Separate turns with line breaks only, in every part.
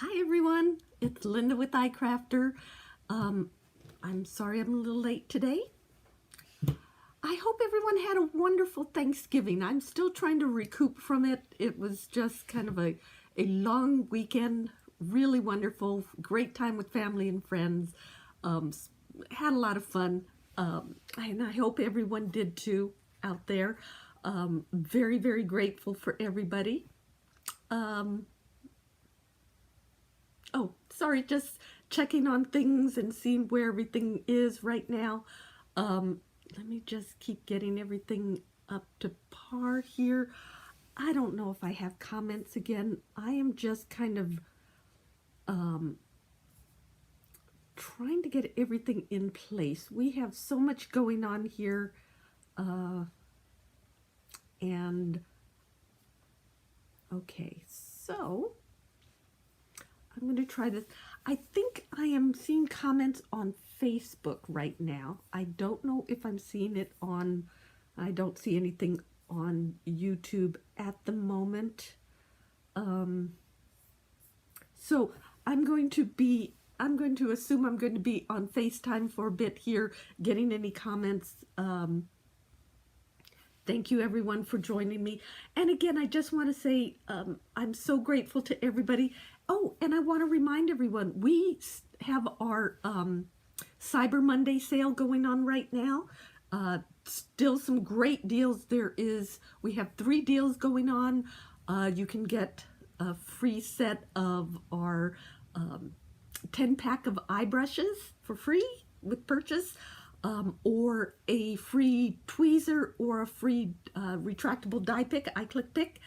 Hi everyone, it's Lynda with icrafter. I'm sorry I'm a little late today. I hope everyone had a wonderful Thanksgiving. I'm still trying to recoup from it. It was just kind of a long weekend, really wonderful, great time with family and friends. Had a lot of fun, and I hope everyone did too out there. Very, very grateful for everybody. Oh, sorry, just checking on things and seeing where everything is right now. Let me just keep getting everything up to par here. I don't know if I have comments again. I am just kind of trying to get everything in place. We have so much going on here, and okay, so I'm going to try this. I think I am seeing comments on Facebook right now. I don't know if I'm seeing it on, I don't see anything on YouTube at the moment. So I'm going to assume I'm going to be on FaceTime for a bit here, getting any comments. Thank you everyone for joining me. And again, I just want to say I'm so grateful to everybody. Oh, and I want to remind everyone, we have our Cyber Monday sale going on right now. Still some great deals. We have 3 deals going on. You can get a free set of our 10-pack of eye brushes for free with purchase. Or a free tweezer or a free retractable die pick, eye-click pick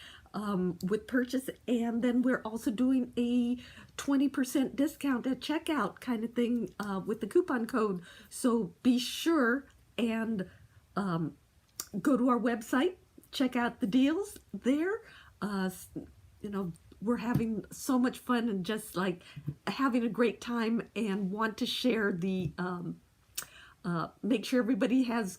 with purchase. And then we're also doing a 20% discount at checkout kind of thing with the coupon code. So be sure and go to our website, check out the deals there. You know, we're having so much fun and just like having a great time and want to share the make sure everybody has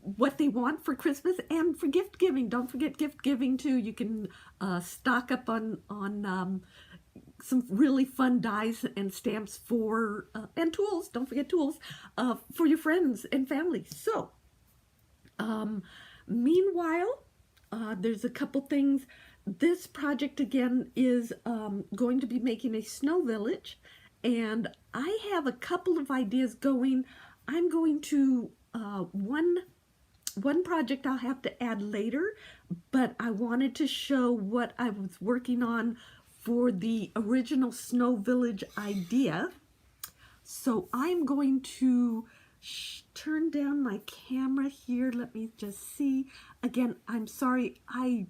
what they want for Christmas and for gift giving. Don't forget gift giving too. You can stock up on some really fun dies and stamps for and tools. Don't forget tools for your friends and family. So, meanwhile, there's a couple things. This project again is going to be making a snow village, and I have a couple of ideas going. I'm going to, one project I'll have to add later, but I wanted to show what I was working on for the original Snow Village idea. So I'm going to turn down my camera here. Let me just see. Again, I'm sorry, I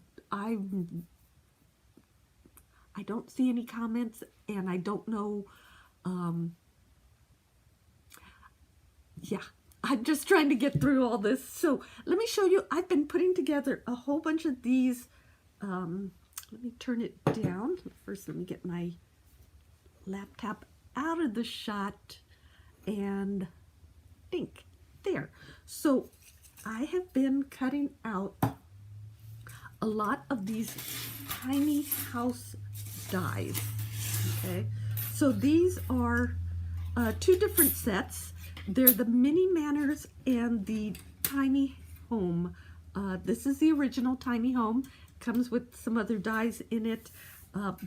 don't see any comments, and I don't know, yeah, I'm just trying to get through all this. So let me show you, I've been putting together a whole bunch of these. Let me turn it down. First, let me get my laptop out of the shot and think there. So I have been cutting out a lot of these tiny house dies. Okay, so these are 2 different sets. They're the Mini Manners and the Tiny Home. This is the original Tiny Home. Comes with some other dies in it,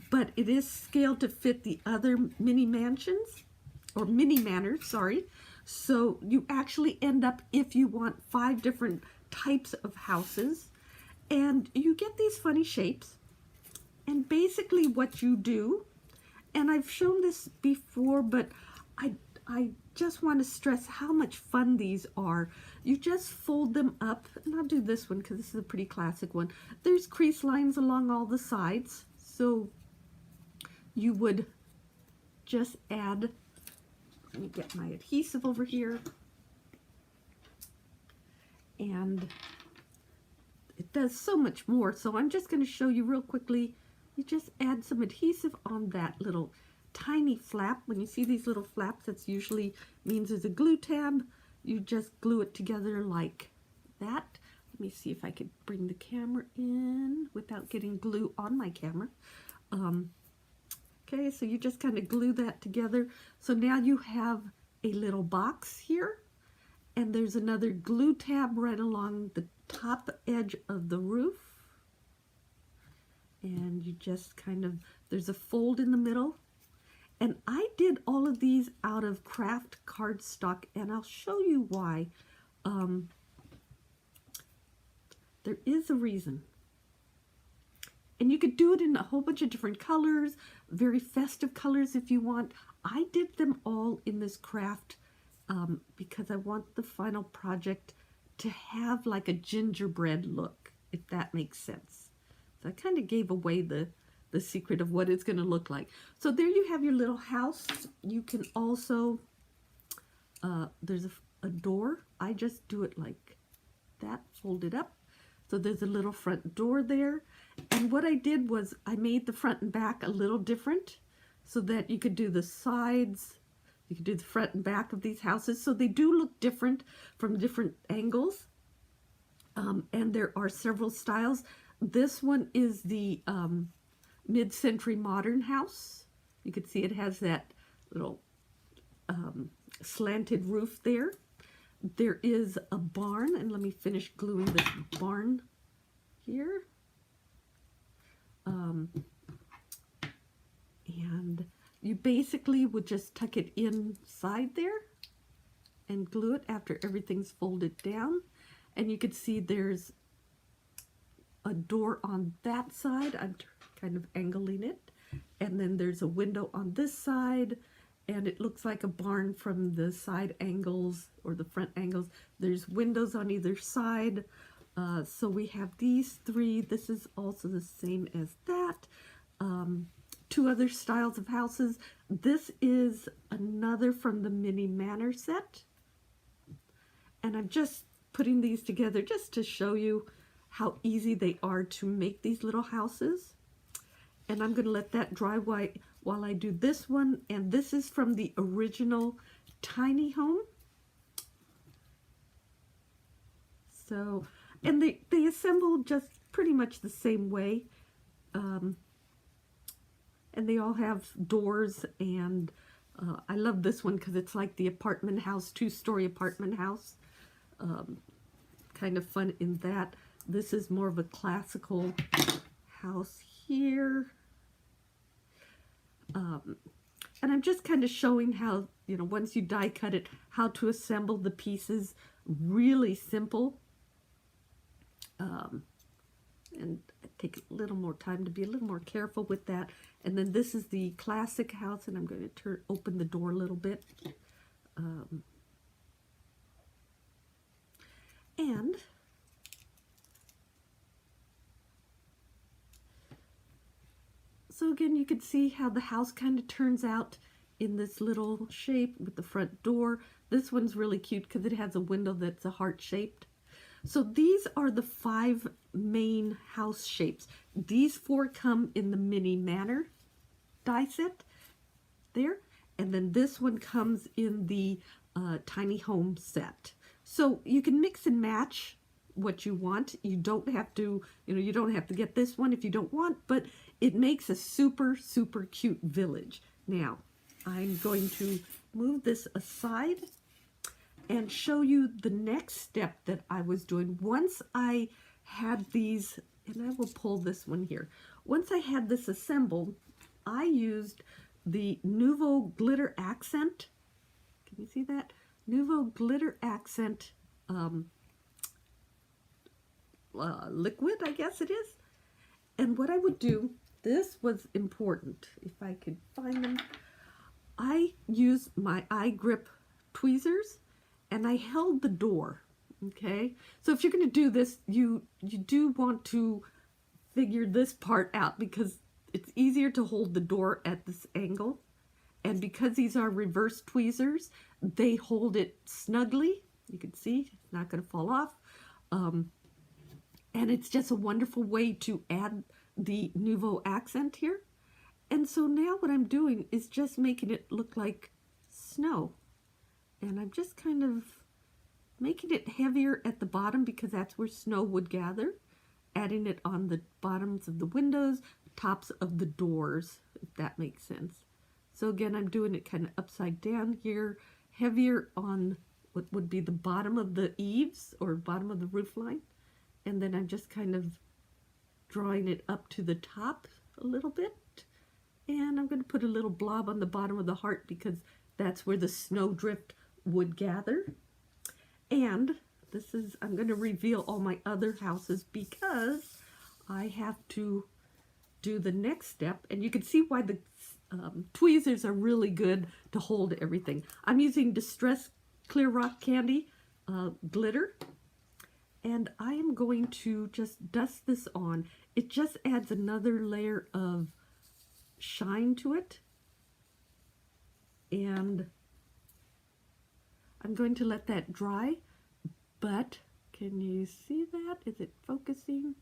but it is scaled to fit the other mini mansions, or Mini Manors, sorry. So you actually end up, if you want 5 different types of houses, and you get these funny shapes. And basically what you do, and I've shown this before, but I just want to stress how much fun these are. You just fold them up, and I'll do this one because this is a pretty classic one. There's crease lines along all the sides, so you would just add, let me get my adhesive over here, and it does so much more. So I'm just going to show you real quickly. You just add some adhesive on that little tiny flap. When you see these little flaps, that's usually means there's a glue tab. You just glue it together like that. Let me see if I could bring the camera in without getting glue on my camera. Okay, so you just kind of glue that together. So now you have a little box here, and there's another glue tab right along the top edge of the roof. And you just kind of, there's a fold in the middle. And I did all of these out of craft cardstock, and I'll show you why. There is a reason. And you could do it in a whole bunch of different colors, very festive colors if you want. I did them all in this craft because I want the final project to have like a gingerbread look, if that makes sense. So I kind of gave away the secret of what it's going to look like. So there you have your little house. You can also, there's a door. I just do it like that, fold it up. So there's a little front door there. And what I did was I made the front and back a little different so that you could do the sides, you could do the front and back of these houses. So they do look different from different angles. And there are several styles. This one is the mid-century modern house. You can see it has that little slanted roof there. There is a barn, and let me finish gluing this barn here. And you basically would just tuck it inside there and glue it after everything's folded down. And you can see there's a door on that side. I'm kind of angling it. And then there's a window on this side, and it looks like a barn from the side angles or the front angles. There's windows on either side. So we have these three. This is also the same as that. Two other styles of houses. This is another from the mini manor set. And I'm just putting these together just to show you how easy they are to make these little houses. And I'm going to let that dry while I do this one. And this is from the original tiny home. So, and they assemble just pretty much the same way. And they all have doors, and I love this one because it's like the apartment house, two-story apartment house. Kind of fun in that. This is more of a classical house here. And I'm just kind of showing how, you know, once you die cut it, how to assemble the pieces. Really simple. And I take a little more time to be a little more careful with that. And then this is the classic house, and I'm going to open the door a little bit. And so again, you can see how the house kind of turns out in this little shape with the front door. This one's really cute because it has a window that's a heart-shaped. So these are the 5 main house shapes. These 4 come in the mini manor die set there. And then this one comes in the tiny home set. So you can mix and match what you want. You don't have to, you know, you don't have to get this one if you don't want, but it makes a super, super cute village. Now, I'm going to move this aside and show you the next step that I was doing. Once I had these, and I will pull this one here. Once I had this assembled, I used the Nuvo glitter accent. Can you see that? Nuvo glitter accent liquid, I guess it is. And what I would do, this was important, if I could find them. I used my eye grip tweezers, and I held the door, okay? So if you're going to do this, you do want to figure this part out because it's easier to hold the door at this angle. And because these are reverse tweezers, they hold it snugly. You can see it's not going to fall off. And it's just a wonderful way to add the Nuvo accent here. And so now what I'm doing is just making it look like snow. And I'm just kind of making it heavier at the bottom because that's where snow would gather. Adding it on the bottoms of the windows, tops of the doors, if that makes sense. So again, I'm doing it kind of upside down here, heavier on what would be the bottom of the eaves or bottom of the roof line. And then I'm just kind of drawing it up to the top a little bit. And I'm going to put a little blob on the bottom of the heart because that's where the snowdrift would gather. And this is, I'm going to reveal all my other houses because I have to do the next step. And you can see why the tweezers are really good to hold everything. I'm using Distress Clear Rock Candy glitter. And I am going to just dust this on. It just adds another layer of shine to it. And I'm going to let that dry. But can you see that? Is it focusing?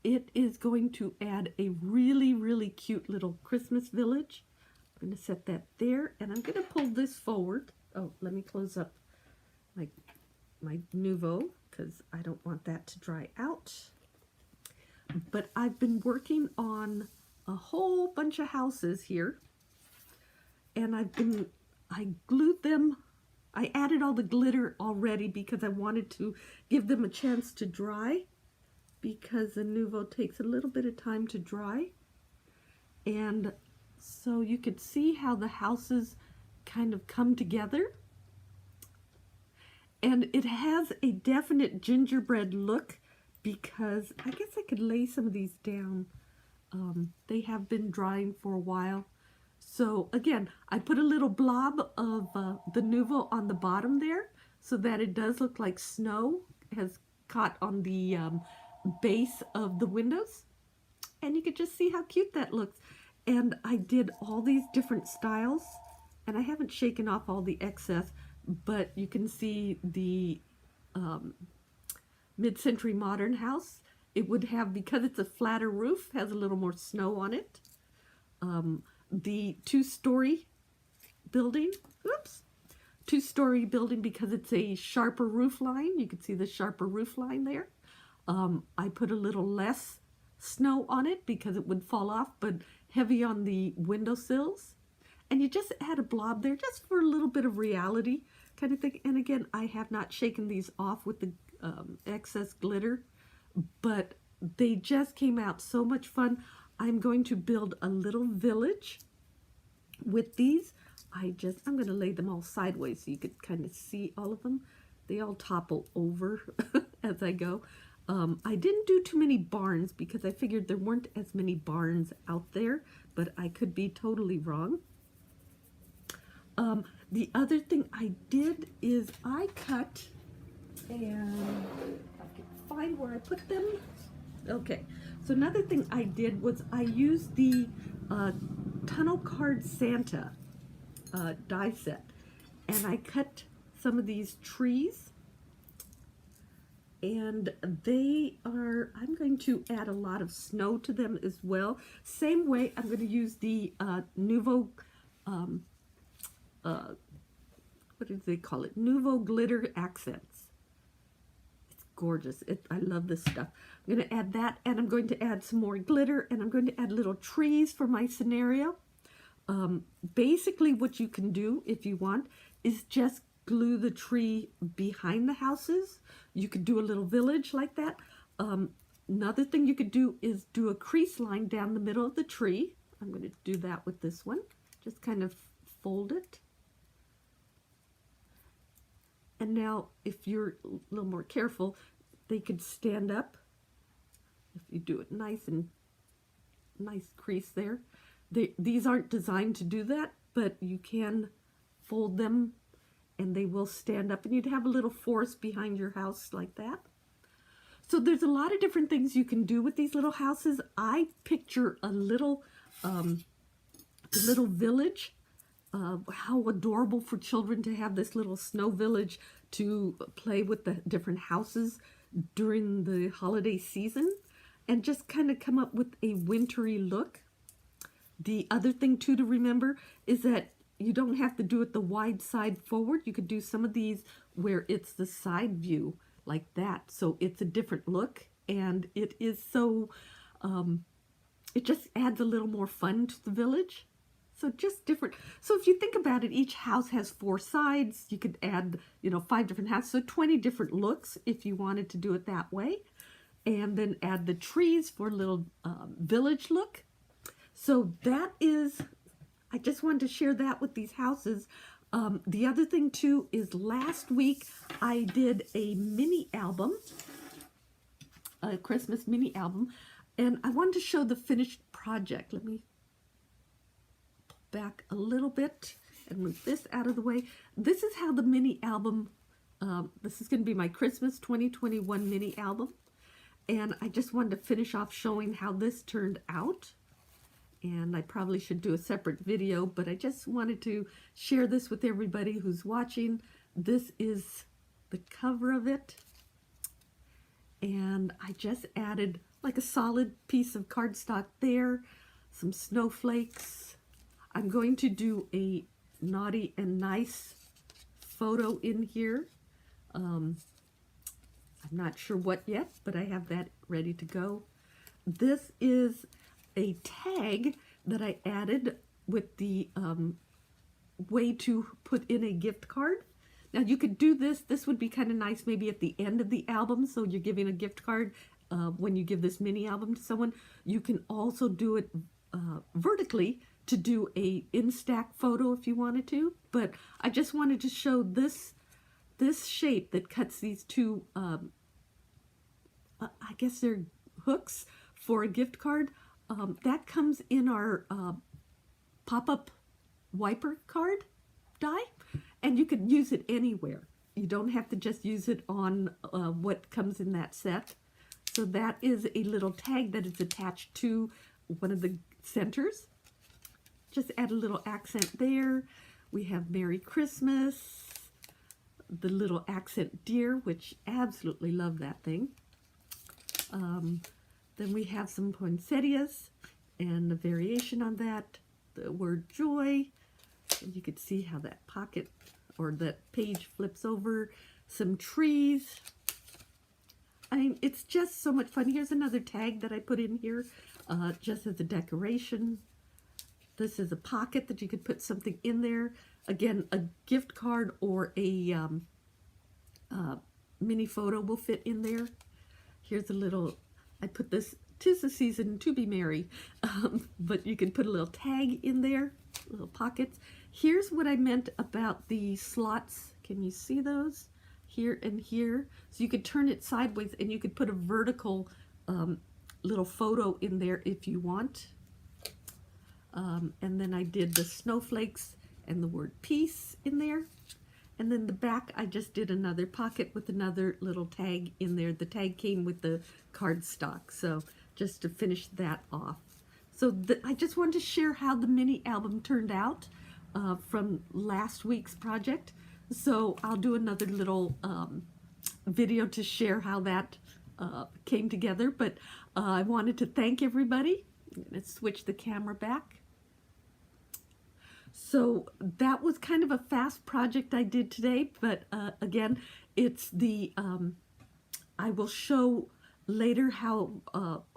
It is going to add a really, really cute little Christmas village. I'm going to set that there, and I'm going to pull this forward. Oh, let me close up my Nuvo because I don't want that to dry out. But I've been working on a whole bunch of houses here, and I glued them. I added all the glitter already because I wanted to give them a chance to dry, because the Nuvo takes a little bit of time to dry. And so you could see how the houses kind of come together. And it has a definite gingerbread look because I guess I could lay some of these down. They have been drying for a while. So again, I put a little blob of the Nuvo on the bottom there so that it does look like snow has caught on the base of the windows, and you can just see how cute that looks. And I did all these different styles, and I haven't shaken off all the excess, but you can see the mid-century modern house. It would have, because it's a flatter roof, has a little more snow on it. The two-story building, two-story building, because it's a sharper roof line. You can see the sharper roof line there. I put a little less snow on it because it would fall off, but heavy on the windowsills. And you just add a blob there just for a little bit of reality kind of thing. And again, I have not shaken these off with the excess glitter, but they just came out so much fun. I'm going to build a little village with these. I'm going to lay them all sideways so you could kind of see all of them. They all topple over as I go. I didn't do too many barns because I figured there weren't as many barns out there, but I could be totally wrong. The other thing I did is I cut, and I can find where I put them. Okay, so another thing I did was I used the Tunnel Card Santa die set, and I cut some of these trees. And they are, I'm going to add a lot of snow to them as well. Same way, I'm going to use the Nuvo, what do they call it? Nuvo Glitter Accents. It's gorgeous. I love this stuff. I'm going to add that, and I'm going to add some more glitter, and I'm going to add little trees for my scenario. Basically, what you can do, if you want, is just glue the tree behind the houses. You could do a little village like that. Another thing you could do is do a crease line down the middle of the tree. I'm going to do that with this one. Just kind of fold it. And now, if you're a little more careful, they could stand up. If you do it nice crease there. These aren't designed to do that, but you can fold them and they will stand up, and you'd have a little forest behind your house like that. So there's a lot of different things you can do with these little houses. I picture a little village. How adorable for children to have this little snow village to play with the different houses during the holiday season, and just kind of come up with a wintry look. The other thing too to remember is that you don't have to do it the wide side forward. You could do some of these where it's the side view like that. So it's a different look, and it is so it just adds a little more fun to the village. So just different. So if you think about it, each house has 4 sides. You could add, 5 different houses. So 20 different looks if you wanted to do it that way. And then add the trees for a little village look. So that is, I just wanted to share that with these houses. The other thing too is last week I did a mini album, a Christmas mini album, and I wanted to show the finished project. Let me back a little bit and move this out of the way. This is how the mini album, this is going to be my Christmas 2021 mini album, and I just wanted to finish off showing how this turned out. And I probably should do a separate video, but I just wanted to share this with everybody who's watching. This is the cover of it, and I just added like a solid piece of cardstock there, some snowflakes. I'm going to do a naughty and nice photo in here. I'm not sure what yet, but I have that ready to go. This is a tag that I added with the way to put in a gift card. Now you could do this. This would be kind of nice maybe at the end of the album, so you're giving a gift card when you give this mini album to someone. You can also do it vertically to do a in-stack photo if you wanted to, but I just wanted to show this shape that cuts these 2 I guess they're hooks for a gift card. That comes in our pop-up wiper card die, and you could use it anywhere. You don't have to just use it on what comes in that set. So that is a little tag that is attached to one of the centers. Just add a little accent there. We have Merry Christmas, the little accent deer, which absolutely love that thing. Then we have some poinsettias and a variation on that, the word joy. And you can see how that pocket or that page flips over. Some trees. I mean, it's just so much fun. Here's another tag that I put in here just as a decoration. This is a pocket that you could put something in there. Again, a gift card or a mini photo will fit in there. Here's a little, I put this, 'tis the season to be merry, but you can put a little tag in there, little pockets. Here's what I meant about the slots. Can you see those? Here and here. So you could turn it sideways and you could put a vertical little photo in there if you want. And then I did the snowflakes and the word peace in there. And then the back, I just did another pocket with another little tag in there. The tag came with the cardstock, so just to finish that off. So I just wanted to share how the mini album turned out from last week's project. So I'll do another little video to share how that came together. But I wanted to thank everybody. Let's switch the camera back. So that was kind of a fast project I did today, but again, it's the, I will show later how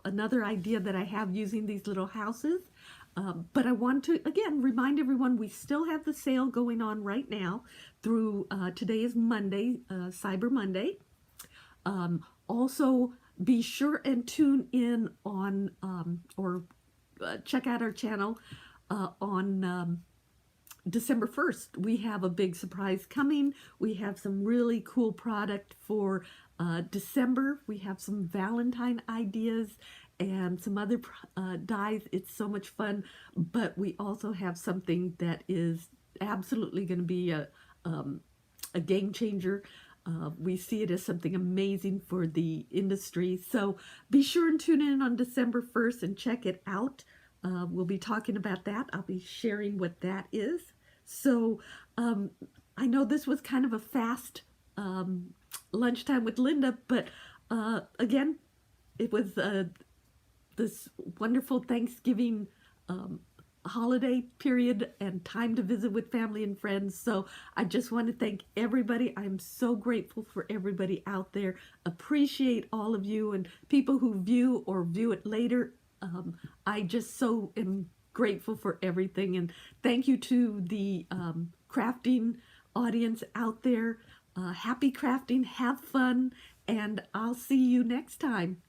another idea that I have using these little houses, but I want to, again, remind everyone we still have the sale going on right now through, today is Monday, Cyber Monday. Also, be sure and tune in on, or check out our channel on December 1st. We have a big surprise coming. We have some really cool product for December. We have some Valentine ideas and some other dies. It's so much fun, but we also have something that is absolutely going to be a game changer. We see it as something amazing for the industry. So be sure and tune in on December 1st and check it out. We'll be talking about that. I'll be sharing what that is. So I know this was kind of a fast lunchtime with Lynda, but again, it was this wonderful Thanksgiving holiday period and time to visit with family and friends. So I just want to thank everybody. I'm so grateful for everybody out there. Appreciate all of you and people who view or view it later. I just so am grateful for everything. And thank you to the crafting audience out there. Happy crafting, have fun, and I'll see you next time.